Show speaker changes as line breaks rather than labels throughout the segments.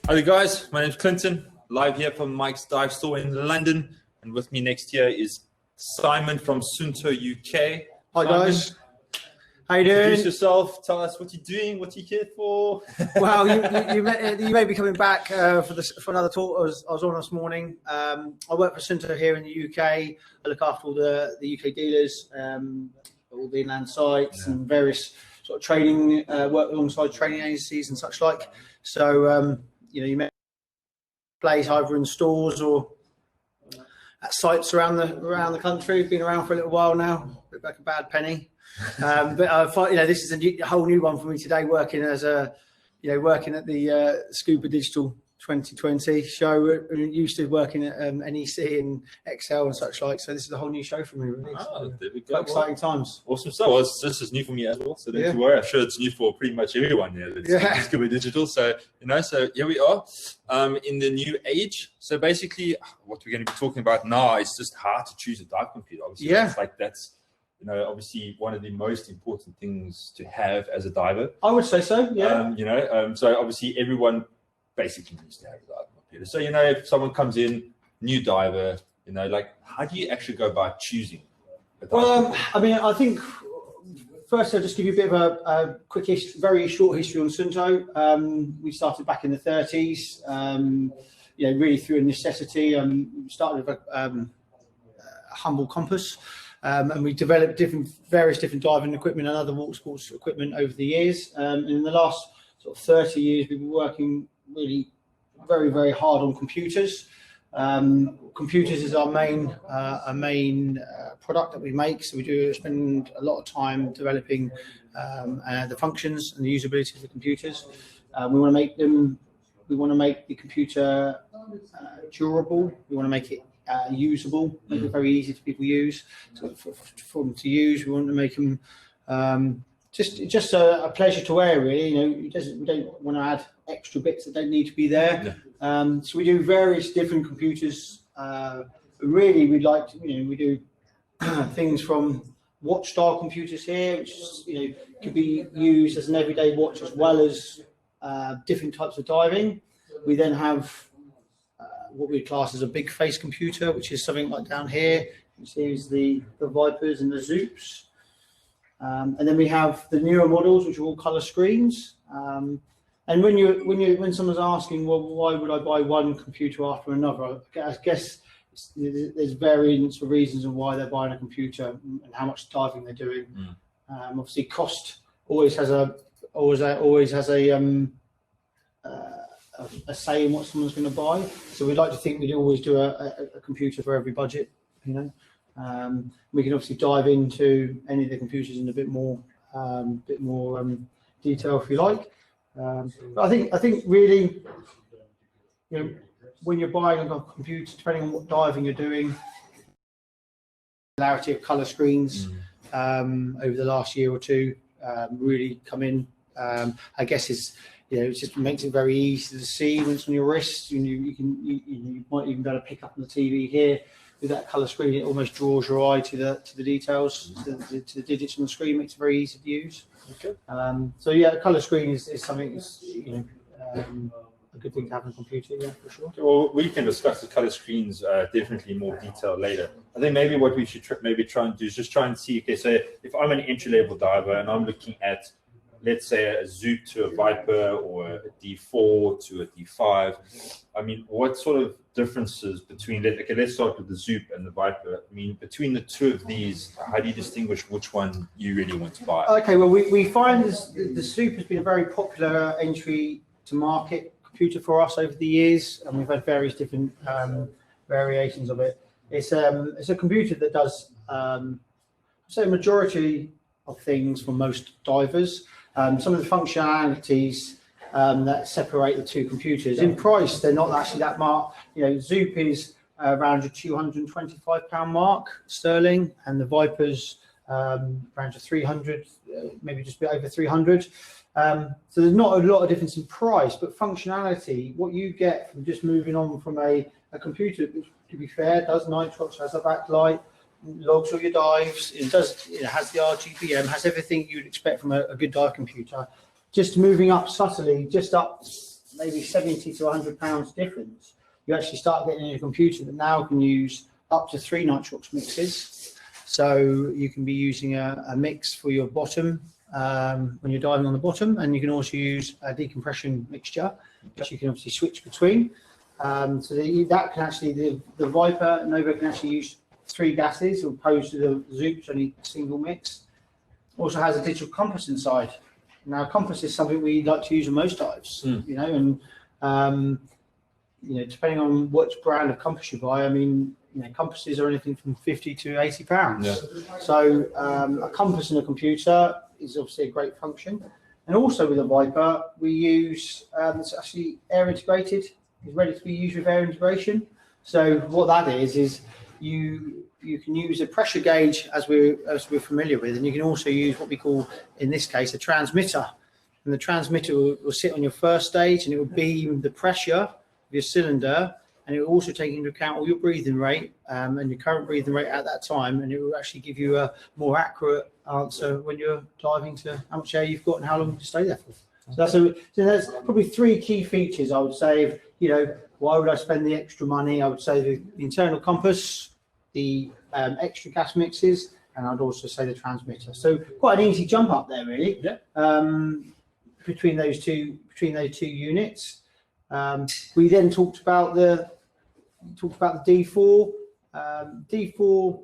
Hi guys, my name's Clinton, live here from Mike's Dive Store in London, and with me next here is Simon from Suunto UK.
Hi guys, how you doing?
Introduce yourself, tell us what you're doing, what you're here for.
Well, you may be coming back for another talk I was on this morning. I work for Suunto here in the UK. I look after all the UK dealers, all the inland sites and various sort of training, work alongside training agencies and such like. So, you may place either in stores or at sites around the country. Been around for a little while now, a bit like a bad penny. But I find, this is a whole new one for me today. Working at the Scuba.Digital 2020 show. I'm used to working at NEC and Excel and such like. So this is a whole new show for me. Really.
Oh, there we go.
Quite exciting times.
Awesome stuff. Well, this is new for me as well. So don't you worry. I'm sure it's new for pretty much everyone here. Yeah. Scuba.Digital. So so here we are in the new age. So basically, what we're going to be talking about now is just how to choose a dive computer. Obviously, that's obviously one of the most important things to have as a diver.
I would say so, yeah.
So obviously everyone basically needs to have a dive computer. So, if someone comes in, new diver, how do you actually go about choosing a dive computer?
I mean, I think first I'll just give you a bit of a quick very short history on Suunto. We started back in the 30s, really through a necessity. We started with a humble compass. And we developed various different diving equipment and other water sports equipment over the years. And in the last sort of 30 years, we've been working really very, very hard on computers. Computers is our main product that we make. So we do spend a lot of time developing the functions and the usability of the computers. We want to make the computer durable. We want to make it usable, make it very easy for people to use. So for them to use, we want to make them just a pleasure to wear. Really, we don't want to add extra bits that don't need to be there. So we do various different computers. Really, we'd like to, we do things from watch style computers here, which could be used as an everyday watch as well as different types of diving. We then have what we class as a big face computer, which is something like down here. You see is the Vipers and the Zoops. And then we have the newer models, which are all color screens. And when someone's asking, well, why would I buy one computer after another? I guess there's variants of reasons of why they're buying a computer and how much diving they're doing. Obviously, cost always has a say in what someone's going to buy. So we'd like to think we'd always do a computer for every budget. We can obviously dive into any of the computers in a bit more detail if you like. But I think really, when you're buying a computer, depending on what diving you're doing, popularity of color screens over the last year or two really come in. I guess it just makes it very easy to see when it's on your wrist. You might even be able to pick up on the TV here with that color screen. It almost draws your eye to the details, to the digits on the screen. Makes it very easy to use. Okay. So yeah, the color screen is something that's a good thing to have on a computer. Yeah, for sure.
Well, we can discuss the color screens definitely in more detail later. I think maybe what we should try and do is just try and see. Okay, so if I'm an entry-level diver and I'm looking at, let's say, a Zoop to a Viper or a D4 to a D5. I mean, what sort of differences between, let's start with the Zoop and the Viper. I mean, between the two of these, how do you distinguish which one you really want to buy?
Okay, well, we find the Zoop has been a very popular entry to market computer for us over the years, and we've had various different variations of it. It's a computer that does, say, a majority of things for most divers. Some of the functionalities that separate the two computers. In price, they're not actually that much. Zoop is around a £225 mark sterling, and the Vipers around a 300, maybe just a bit over 300. So there's not a lot of difference in price, but functionality, what you get from just moving on from a computer, to be fair, does nitrox, has a backlight, logs all your dives, it has the RGBM, has everything you'd expect from a good dive computer. Just moving up subtly, just up maybe 70 to 100 pounds difference, you actually start getting a computer that now can use up to 3 nitrox mixes. So you can be using a mix for your bottom when you're diving on the bottom, and you can also use a decompression mixture, which you can obviously switch between. So that can actually, the Viper Nova can actually use 3 gases, as opposed to the Zoop's only a single mix. Also has a digital compass inside. Now, compass is something we like to use on most dives, you know, and you know, depending on which brand of compass you buy, I mean, you know, compasses are anything from 50 to 80 pounds. Yeah. So a compass in a computer is obviously a great function. And also with a Viper, we use it's actually air integrated. It's ready to be used with air integration. So what that is you can use a pressure gauge as we're familiar with, and you can also use what we call, in this case, a transmitter. And the transmitter will sit on your first stage, and it will beam the pressure of your cylinder, and it will also take into account all your breathing rate and your current breathing rate at that time, and it will actually give you a more accurate answer when you're diving to how much air you've got and how long to stay there for. So that's probably 3 key features, I would say. You know, why would I spend the extra money? I would say the internal compass, the extra gas mixes, and I'd also say the transmitter. So quite an easy jump up there, really. Yeah. Between those two units. We then talked about the D4. D4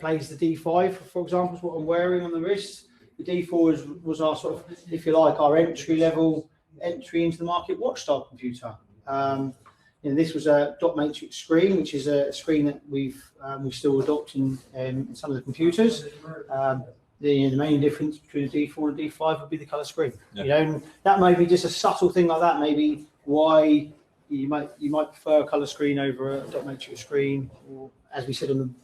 plays the D5, for example, is what I'm wearing on the wrist. The D4 was our sort of, if you like, our entry into the market watchdog computer. You know, this was a dot matrix screen, which is a screen that we still adopt in some of the computers. The main difference between a D4 and a D5 would be the color screen. Yeah. You know, and that may be just a subtle thing like that. Maybe why you might prefer a color screen over a dot matrix screen, or as we said on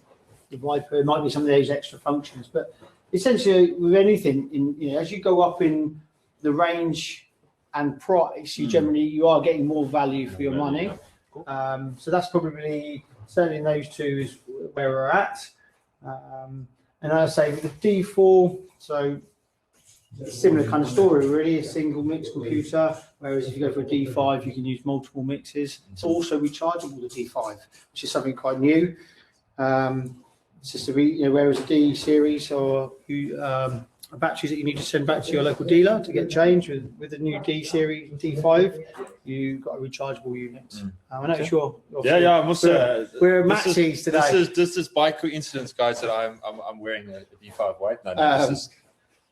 the Viper, it might be some of those extra functions. But essentially, with anything, you know, as you go up in the range and price, you are getting more value for your money. So that's probably, certainly in those two is where we're at. And as I say, with the D4, so similar kind of story, really, a single mix computer, whereas if you go for a D5, you can use multiple mixes. It's also rechargeable, the D5, which is something quite new. It's just whereas a D series or batteries that you need to send back to your local dealer to get changed, with the new D series D5, you've got a rechargeable unit. I know it's your
I must say
we're Maxis today.
This is by coincidence, guys, that I'm wearing a D5 white.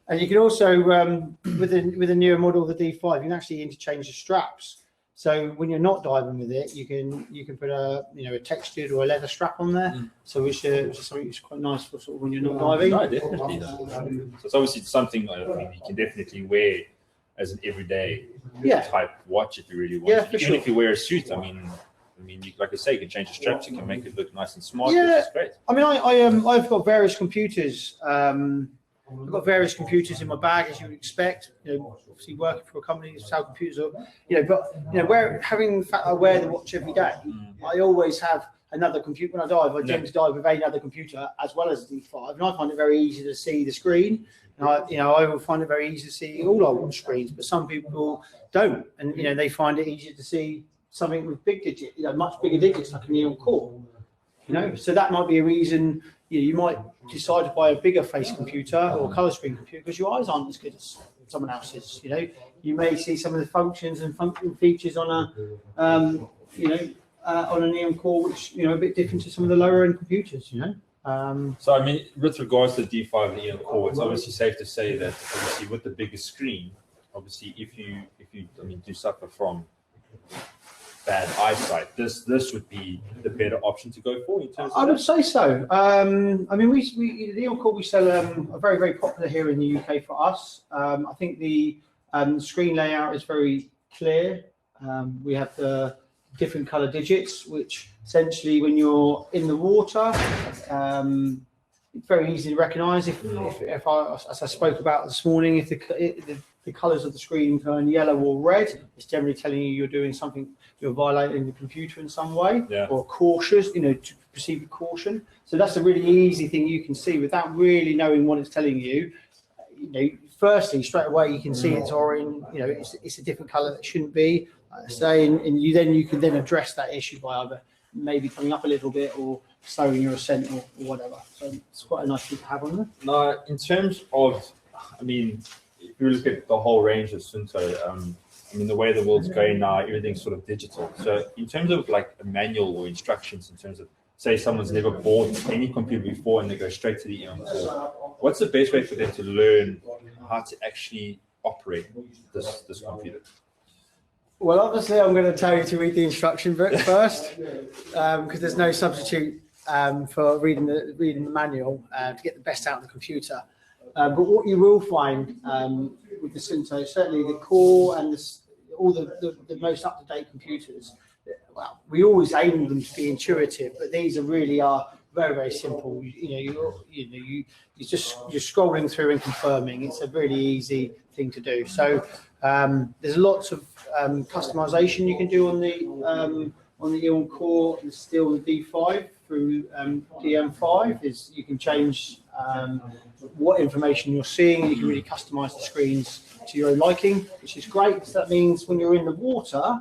And you can also with the newer model, the D5, you can actually interchange the straps. So when you're not diving with it, you can put a textured or a leather strap on there. So which is something that's quite nice for sort of when you're not diving.
No, definitely. So it's obviously something you can definitely wear as an everyday type watch if you really want.
Yeah,
Even if you wear a suit, I mean, like I say, you can change the straps. You can make it look nice and smart. Which is great.
I mean, I've got various computers. I've got various computers in my bag, as you would expect. You know, obviously working for a company that sells computers, having the fact I wear the watch every day, I always have another computer. When I dive, I tend to dive with another computer as well as the D5, and I find it very easy to see the screen. And I will find it very easy to see all our watch screens, but some people don't, and they find it easier to see something with big digits, much bigger digits, like a neon core. So that might be a reason. You might decide to buy a bigger face computer or a color screen computer because your eyes aren't as good as someone else's. You may see some of the functions and features on a neon core, which a bit different to some of the lower end computers.
So I mean, with regards to the D5 neon core, it's obviously safe to say that obviously with the bigger screen, obviously if you do suffer from bad eyesight, this would be the better option to go for in terms of
I would say so. I mean, the neon core we sell are very, very popular here in the UK for us. I think the screen layout is very clear. We have the different color digits, which essentially when you're in the water, it's very easy to recognize. If as I spoke about this morning, if the colors of the screen turn yellow or red, it's generally telling you you're doing something, you're violating the computer in some way, or cautious, to proceed with caution. So that's a really easy thing you can see without really knowing what it's telling you. firstly, straight away you can see it's orange. It's a different colour that shouldn't be. And you can then address that issue by either maybe coming up a little bit or slowing your ascent or whatever. So it's quite a nice thing to have on there.
Now, in terms of, I mean, if you look at the whole range of Suunto, the way the world's going now, everything's sort of digital. So in terms of like a manual or instructions, in terms of, say someone's never bought any computer before and they go straight to the Eon Core, what's the best way for them to learn how to actually operate this computer?
Well, obviously, I'm going to tell you to read the instruction book first, because there's no substitute for reading the manual to get the best out of the computer. But what you will find with the Suunto, certainly the Core and all the most up-to-date computers, well, we always aim them to be intuitive, but these really are very, very simple. You're scrolling through and confirming. It's a really easy thing to do. So there's lots of customization you can do on the Eon Core and still the D5 through DM5. Is you can change what information you're seeing. You can really customize the screens to your own liking, which is great. So that means when you're in the water,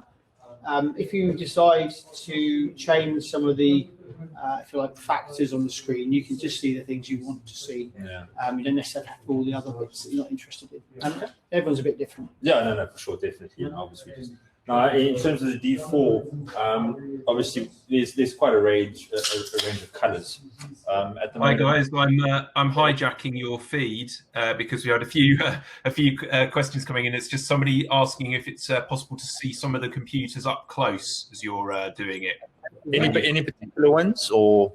if you decide to change some of the if you like factors on the screen, you can just see the things you want to see.
Yeah.
You don't necessarily have all the other bits that you're not interested in. And everyone's a bit different.
Yeah, no, for sure, definitely. Obviously, now in terms of the D4, obviously there's quite a range of colours. At the
Hi
moment.
guys, I'm hijacking your feed because we had a few questions coming in. It's just somebody asking if it's possible to see some of the computers up close as you're doing it.
Any particular ones, or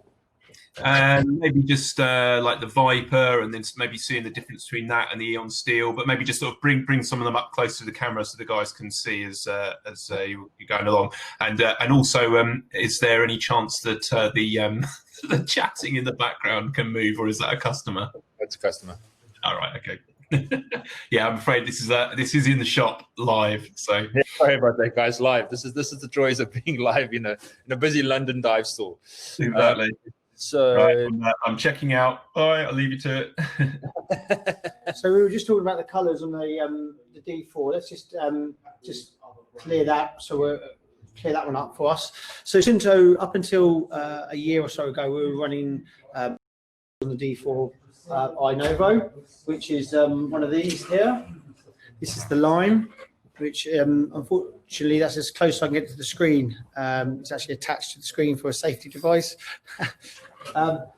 maybe just like the Viper, and then maybe seeing the difference between that and the Eon Steel, but maybe just sort of bring some of them up close to the camera so the guys can see as you're going along. And also, is there any chance that the chatting in the background can move, or is that a customer?
That's a customer.
All right, okay. Yeah, I'm afraid this is in the shop live. So
yeah, sorry about that, guys. Live. This is the joys of being live in a busy London dive store.
Exactly.
So
right, I'm checking out. All right, I'll leave you to
it. So we were just talking about the colours on the D4. Let's just clear that. So we'll clear that one up for us. So Suunto, up until a year or so ago, we were running on the D4 iNovo, which is one of these here. This is the Lime, which unfortunately that's as close as I can get to the screen. It's actually attached to the screen for a safety device.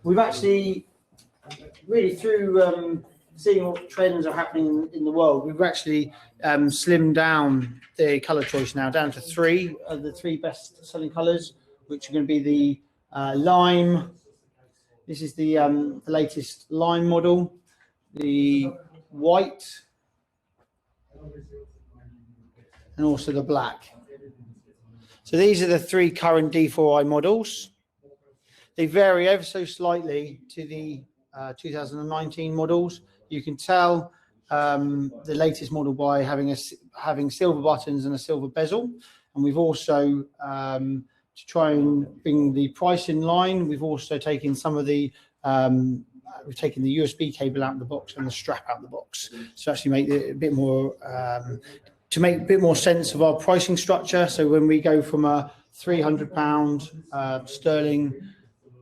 We've actually really, through seeing what trends are happening in the world, we've actually slimmed down the colour choice now down to three of the three best selling colours, which are going to be the Lime. This is the latest Lime model, the white, and also the black. So these are the three current D4i models. They vary ever so slightly to the 2019 models. You can tell the latest model by having silver buttons and a silver bezel. And we've also to try and bring the price in line, we've also taken some of the we've taken the USB cable out of the box and the strap out of the box, so actually make it a bit more to make a bit more sense of our pricing structure. So when we go from a £300 sterling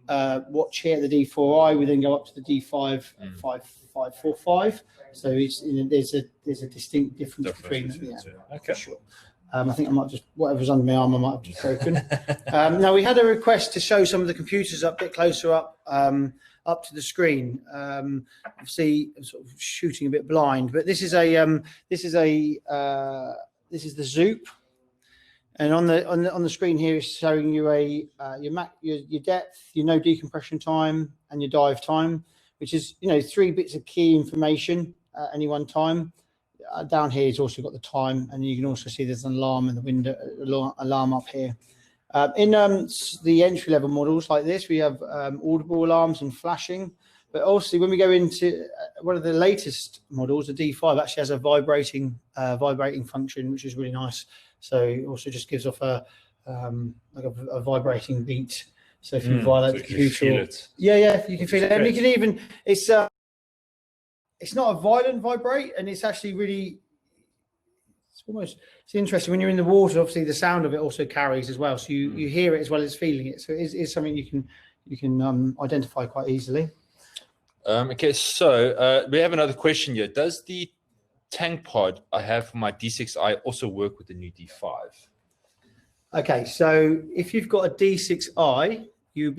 watch here at the D4i, we then go up to the D5 545. So it's there's a distinct difference between them. Yeah,
okay,
sure. I think I might just, whatever's under my arm, I might have just broken. Now, we had a request to show some of the computers a bit closer up to the screen. Obviously, I'm sort of shooting a bit blind, but this is the Zoop, and on the screen here is showing you your depth, your no decompression time, and your dive time, which is three bits of key information at any one time. Down here, it's also got the time, and you can also see there's an alarm in the window, alarm up here. In the entry-level models like this, we have audible alarms and flashing. But also, when we go into one of the latest models, the D5 actually has a vibrating function, which is really nice. So it also just gives off a vibrating beat. So if you violate the computer, yeah, you can feel it. And you can even it's not a violent vibrate, and it's actually really, it's interesting when you're in the water. Obviously, the sound of it also carries as well, so you hear it as well as feeling it. So it is something you can identify quite easily.
Okay, so we have another question here. Does the tank pod I have for my D6i also work with the new D5?
Okay, so if you've got a D6i, you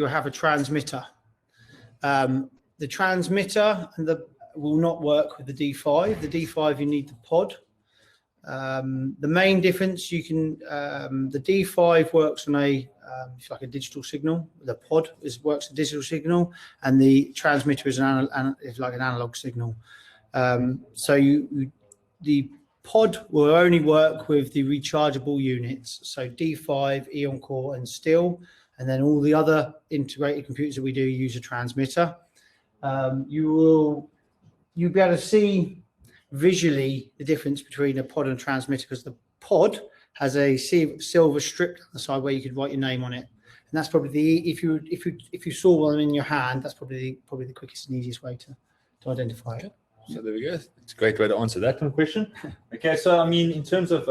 have a transmitter. The transmitter will not work with the D5. The D5 you need the pod. The main difference the D5 works on it's like a digital signal. The pod works a digital signal, and the transmitter is like an analog signal. So the pod will only work with the rechargeable units. So D5, Eon Core, and Still, and then all the other integrated computers that we do use a transmitter. You'll be able to see visually the difference between a pod and a transmitter, because the pod has a silver strip on the side where you could write your name on it, and that's probably if you saw one in your hand, that's probably the quickest and easiest way to identify it.
So there we go. It's a great way to answer that one question.
Okay, so I mean, in terms of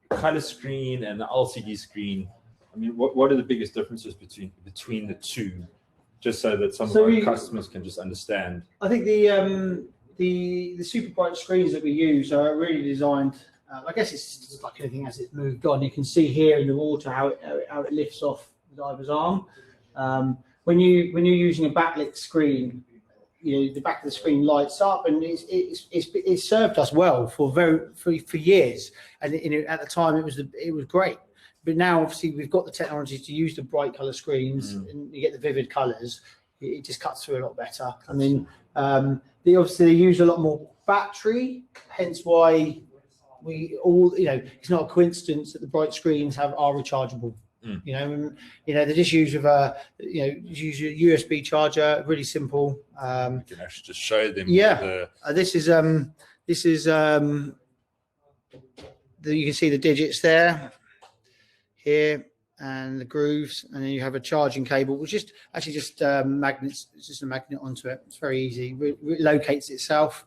color screen and the LCD screen, I mean, what are the biggest differences between the two, just so that some of our customers can just understand?
I think the super bright screens that we use are really designed. I guess it's just like anything as it's moved on. You can see here in the water how it lifts off the diver's arm. When you're using a backlit screen, the back of the screen lights up, and it's served us well for years. And at the time it was great. But now obviously we've got the technology to use the bright color screens, and you get the vivid colors. It just cuts through a lot better. I mean, they use a lot more battery, hence why it's not a coincidence that the bright screens are rechargeable. They just use use a USB charger, really simple.
You can actually just show them.
Yeah, this is you can see the digits there, here, and the grooves, and then you have a charging cable, which is actually just magnets. It's just a magnet onto it. It's very easy. It locates itself,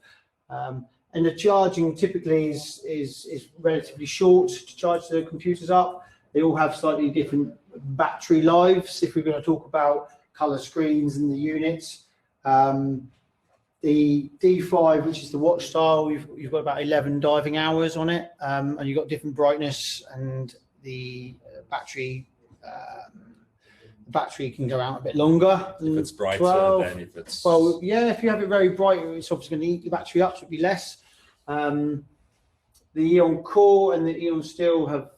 and the charging typically is relatively short to charge the computers up. They all have slightly different battery lives. If we're going to talk about color screens and the units, the D5, which is the watch style, you've got about 11 diving hours on it, and you've got different brightness, and the battery can go out a bit longer.
If it's brighter
12,
than if it's...
Well, yeah, if you have it very bright, it's obviously going to eat the battery up, so it'll be less. The Eon Core and the Eon Still have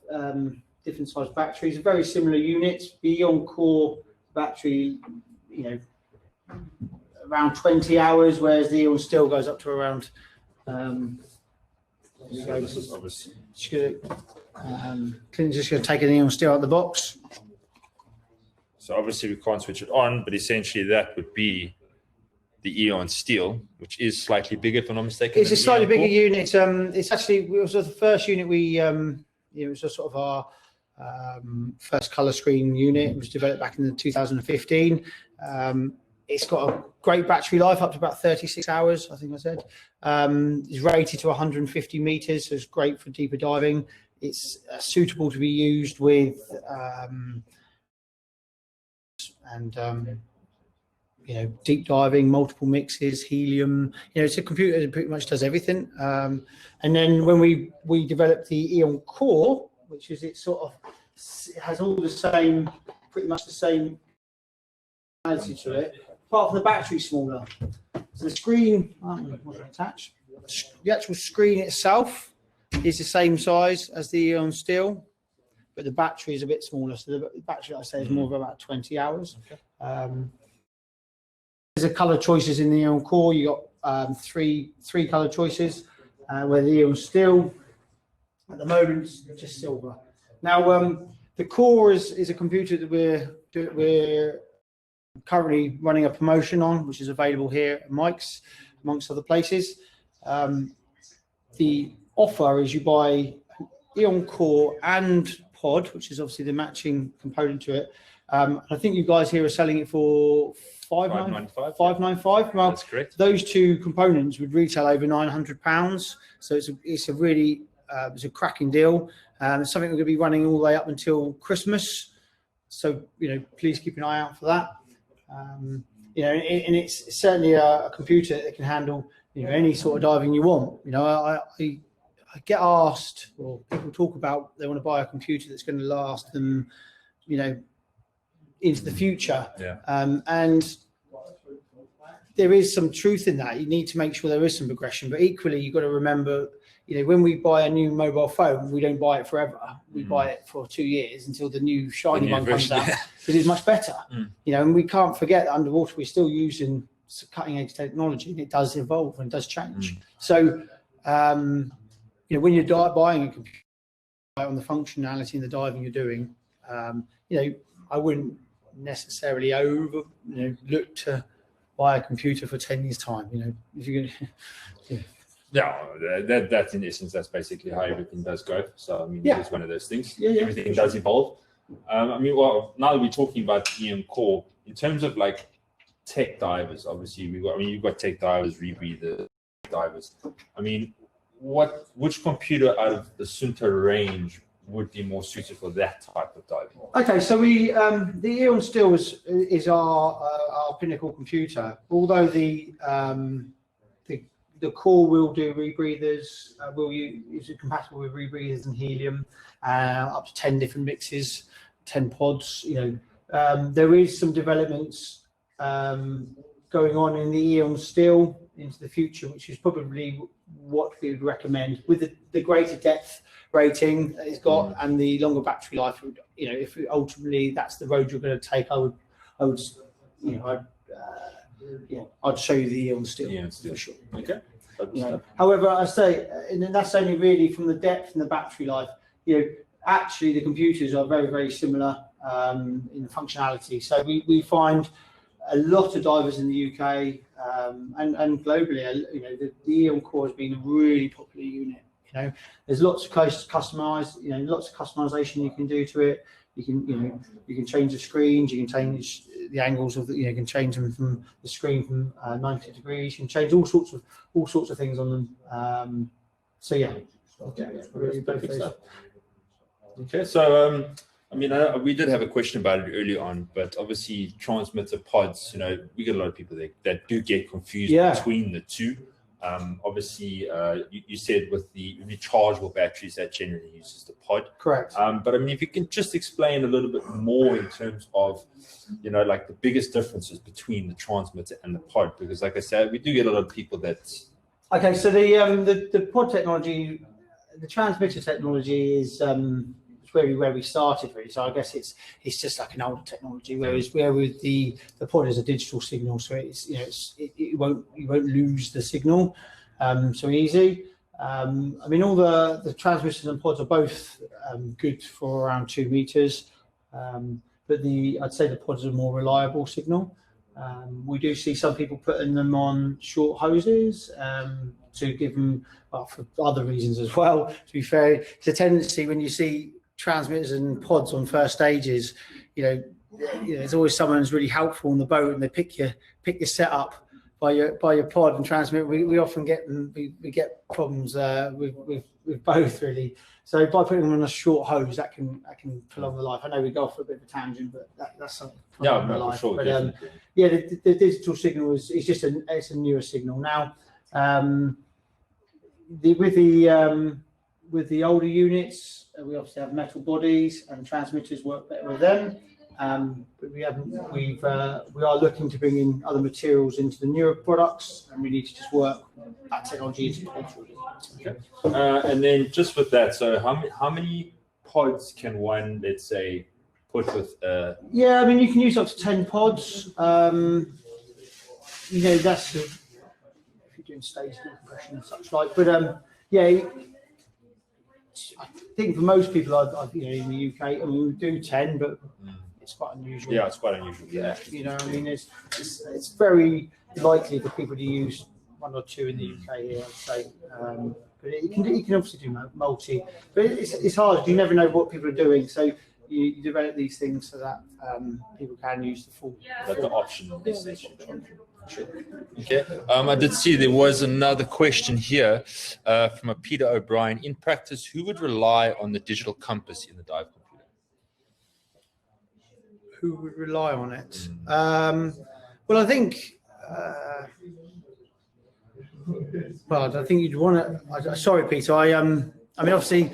different size batteries. They're very similar units. The Eon Core battery, around 20 hours, whereas the Eon Still goes up to around...
this is obviously...
Clinton's just going to take an Eon Still out of the box.
So obviously we can't switch it on, but essentially that would be the Eon Steel, which is slightly bigger, if I'm not mistaken.
It's a slightly bigger unit. It was the first unit it was sort of our first color screen unit. It was developed back in 2015. It's got a great battery life, up to about 36 hours, I think I said. It's rated to 150 meters, so it's great for deeper diving. It's suitable to be used with deep diving, multiple mixes, helium. It's a computer that pretty much does everything. And then when we developed the Eon Core, which is it has all the same, pretty much the same functionality to it, apart from the battery smaller. So the screen wasn't attached. The actual screen itself is the same size as the Eon Steel, but the battery is a bit smaller. So the battery, like I say, is more of about 20 hours. Okay. There's a color choices in the Eon Core. You got three color choices, where the Eon Steel at the moment is just silver. Now, the Core is a computer that we're currently running a promotion on, which is available here at Mike's, amongst other places. The offer is you buy Eon Core and Pod, which is obviously the matching component to it, I think you guys here are selling it for £595. Well,
That's correct.
those two components would retail over £900. So it's a really it's a cracking deal. It's something we're going to be running all the way up until Christmas. So please keep an eye out for that. And it's certainly a computer that can handle any sort of diving you want. I get asked, or people talk about they want to buy a computer that's going to last them, into the future.
Yeah.
And there is some truth in that. You need to make sure there is some progression, but equally you've got to remember, when we buy a new mobile phone, we don't buy it forever. We buy it for 2 years until the new shiny one comes out, because it's much better. And we can't forget that underwater we're still using cutting edge technology, and it does evolve and does change. So, when you're buying a computer on the functionality and the diving you're doing, I wouldn't necessarily look to buy a computer for 10 years time. If you're going
that's in essence, that's basically how everything does go. So it's one of those things. Everything does evolve. Well, now that we're talking about EM Core, in terms of like tech divers, obviously you've got tech divers, rebreather divers. Which computer out of the Suunto range would be more suited for that type of diving?
Okay, so we the Eon Steel is our pinnacle computer. Although the core will do rebreathers, is compatible with rebreathers and helium, up to 10 different mixes, 10 pods. There is some developments going on in the Eon Steel into the future, which is probably what we would recommend with the greater depth rating that it's got and the longer battery life. If ultimately that's the road you're going to take, I'd show you the Eon Steel for sure.
Okay.
However, I say, and that's only really from the depth and the battery life. Actually the computers are very, very similar in the functionality. So we find a lot of divers in the UK and globally, the Eon Core has been a really popular unit. There's lots of customization you can do to it. You can change the screens, you can change the angles of you can change them from the screen from 90 degrees. You can change all sorts of things on them.
Okay, so we did have a question about it early on, but obviously transmitter pods, we get a lot of people that do get confused between the two. Obviously, you said with the rechargeable batteries that generally uses the pod.
Correct.
But if you can just explain a little bit more in terms of, like the biggest differences between the transmitter and the pod, because like I said, we do get a lot of people that.
Okay, so the pod technology, the transmitter technology is where we started really. So I guess it's just like an older technology, whereas with the pod is a digital signal, so you won't lose the signal so easy. All the transmitters and pods are both good for around 2 meters, but I'd say the pods are a more reliable signal. We do see some people putting them on short hoses to give them, for other reasons as well. To be fair, it's a tendency when you see transmitters and pods on first stages, there's always someone who's really helpful on the boat, and they pick your setup by your pod and transmitter. We often get problems with both really. So by putting them on a short hose, that can prolong the life. I know we go off for a bit of a tangent, but that's something.
For sure.
But the digital signal is just it's a newer signal now. With the older units, we obviously have metal bodies, and transmitters work better with them. But we are looking to bring in other materials into the newer products, and we need to just work that technology into pods.
Okay. And then just with that, so how many pods can one, let's say, put with?
You can use up to 10 pods. That's if you're doing stage compression and such like. But I think for most people, in the UK, we do 10, but it's quite unusual.
Yeah, it's quite unusual.
Yeah, it's very likely for people to use 1 or 2 in the UK here, I'd say. But you can obviously do multi, but it's hard. You never know what people are doing. So you develop these things so that people can use the full.
That's the option. Okay. I did see there was another question here from a Peter O'Brien. In practice, who would rely on the digital compass in the dive computer?
Who would rely on it? Well, I think. Well, I think you'd want to. Sorry, Peter. I mean, obviously,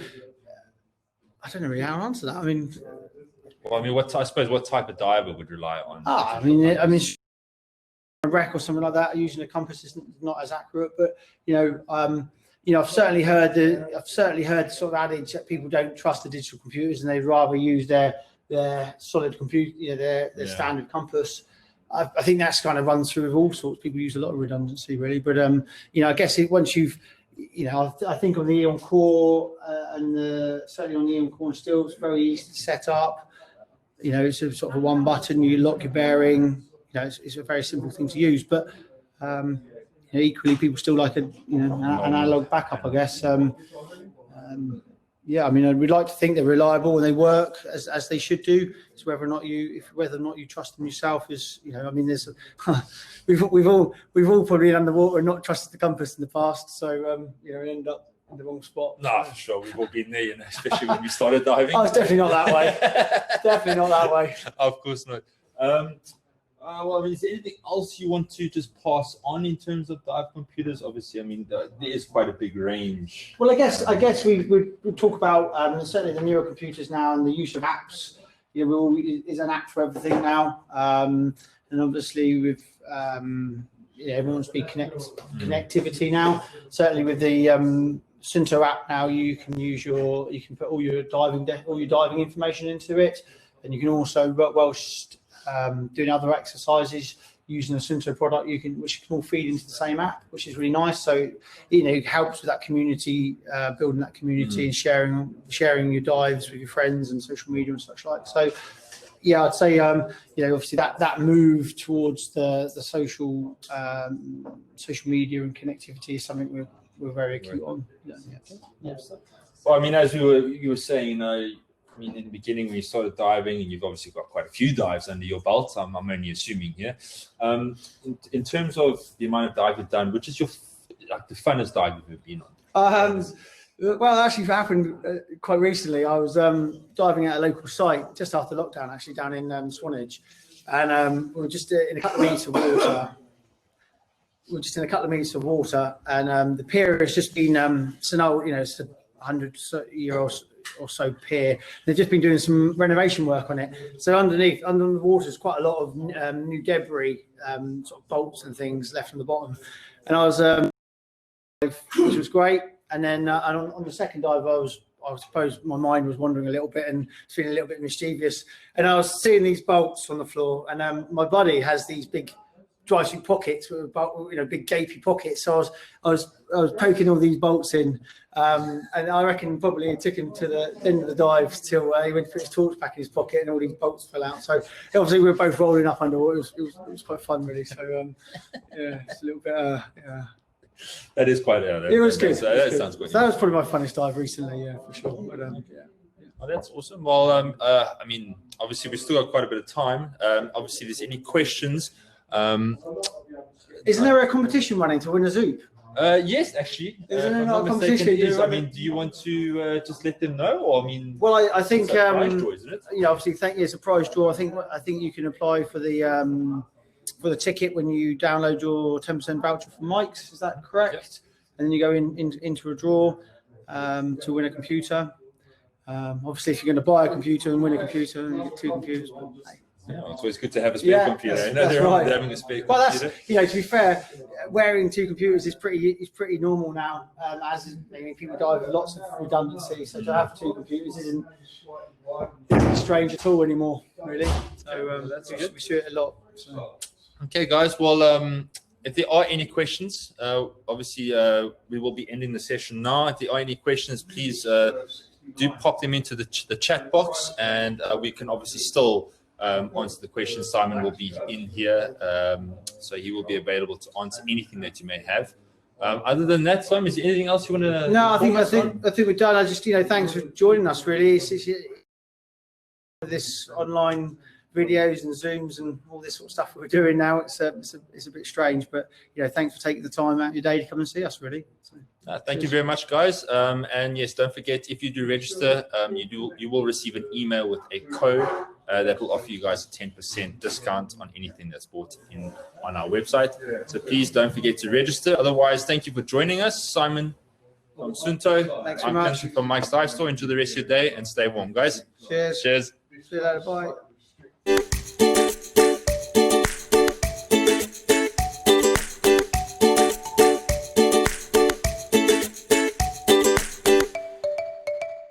I don't know really how to answer that. I mean,
well, I mean, I suppose what type of diver would rely on?
I mean, a wreck or something like that using a compass is not as accurate. But I've certainly heard the sort of adage that people don't trust the digital computers and they'd rather use their solid computer, their standard compass. I think that's kind of runs through with all sorts. People use a lot of redundancy, really. But I guess once you've, I think on the Eon Core and certainly on the Eon Core and Steel, it's very easy to set up. It's a sort of a one button. You lock your bearing. It's a very simple thing to use. But equally, people still like an analog backup, I guess. I mean, we'd like to think they're reliable and they work as they should do. It's whether or not you trust them yourself is, I mean, there's we've all probably been underwater and not trusted the compass in the past, so we end up in the wrong spot.
No, for sure, we've all been there, especially when we started diving.
Oh, it's definitely not that way. Definitely not that way.
Of course not. Well, I mean, is there anything else you want to just pass on in terms of dive computers? Obviously, I mean, there is quite a big range.
Well, I guess we talk about certainly the newer computers now and the use of apps. Is an app for everything now, and obviously with everyone's big connectivity now. Certainly with the Suunto app now, you can put all your diving information into it, and you can also doing other exercises using a Suunto product, which can all feed into the same app, which is really nice. So it helps with that community, building that community and sharing your dives with your friends and social media and such like. So I'd say obviously that move towards the social media and connectivity is something we're very acute on. Yeah.
Well, I mean, as you were saying, I mean, in the beginning when you started diving, and you've obviously got quite a few dives under your belt. I'm only assuming here. In terms of the amount of dive you've done, which is the funnest dive you've ever been on?
Well, actually, it happened quite recently. I was diving at a local site just after lockdown, actually down in Swanage, and we were just in a couple of meters of water. And the pier has just been it's an old, it's a 100-year-old or so pier. They've just been doing some renovation work on it. So under the water is quite a lot of new debris, sort of bolts and things left on the bottom. And I was, which was great. And then on the second dive, I suppose my mind was wandering a little bit and feeling a little bit mischievous. And I was seeing these bolts on the floor, and my buddy has these big dry-suit pockets with big gapy pockets. So I was poking all these bolts in, and I reckon probably it took him to the end of the dive till he went to put his torch back in his pocket and all these bolts fell out. So obviously we were both rolling up underwater. It was quite fun, really. So it's a little bit
That is quite.
It was good.
That sounds good.
So that was probably my funnest dive recently, for sure. But
Oh, that's awesome. Well, I mean, obviously we still got quite a bit of time. Obviously, if there's any questions.
Isn't there a competition running to win a Zoop?
Yes, actually.
Isn't there not a competition?
I mean, do you want to just let them know, or I mean?
Well, I think
it's a prize draw, isn't it?
Obviously, it's a prize draw. I think you can apply for the ticket when you download your 10% voucher from Mike's. Is that correct? Yep. And then you go into a draw to win a computer. Obviously, if you're going to buy a computer and win a computer, you get 2 computers.
Yeah, it's always good to have a spare computer.
That's right.
Having a spare
well,
computer.
That's to be fair, wearing 2 computers is pretty normal now. As people dive with lots of redundancy, so to have 2 computers isn't strange at all anymore, really. So
that's good.
We see it a lot. So.
Okay, guys. Well, if there are any questions, obviously we will be ending the session now. If there are any questions, please do pop them into the chat box, and we can obviously still answer the questions. Simon will be in here, so he will be available to answer anything that you may have. Other than that, Simon, is there anything else you want to?
No, I think we're done. I just thanks for joining us. Really, this online videos and Zooms and all this sort of stuff that we're doing now, it's a bit strange, but thanks for taking the time out of your day to come and see us, really. So,
thank you very much, guys. And yes, don't forget, if you do register, you will receive an email with a code that will offer you guys a 10% discount on anything that's bought on our website. So please don't forget to register. Otherwise, thank you for joining us, Simon from Suunto.
Thanks
I'm
very much.
Quentin from Mike's Dive Store. Enjoy the rest of your day and stay warm, guys.
Cheers.
Cheers.
See you later. Bye.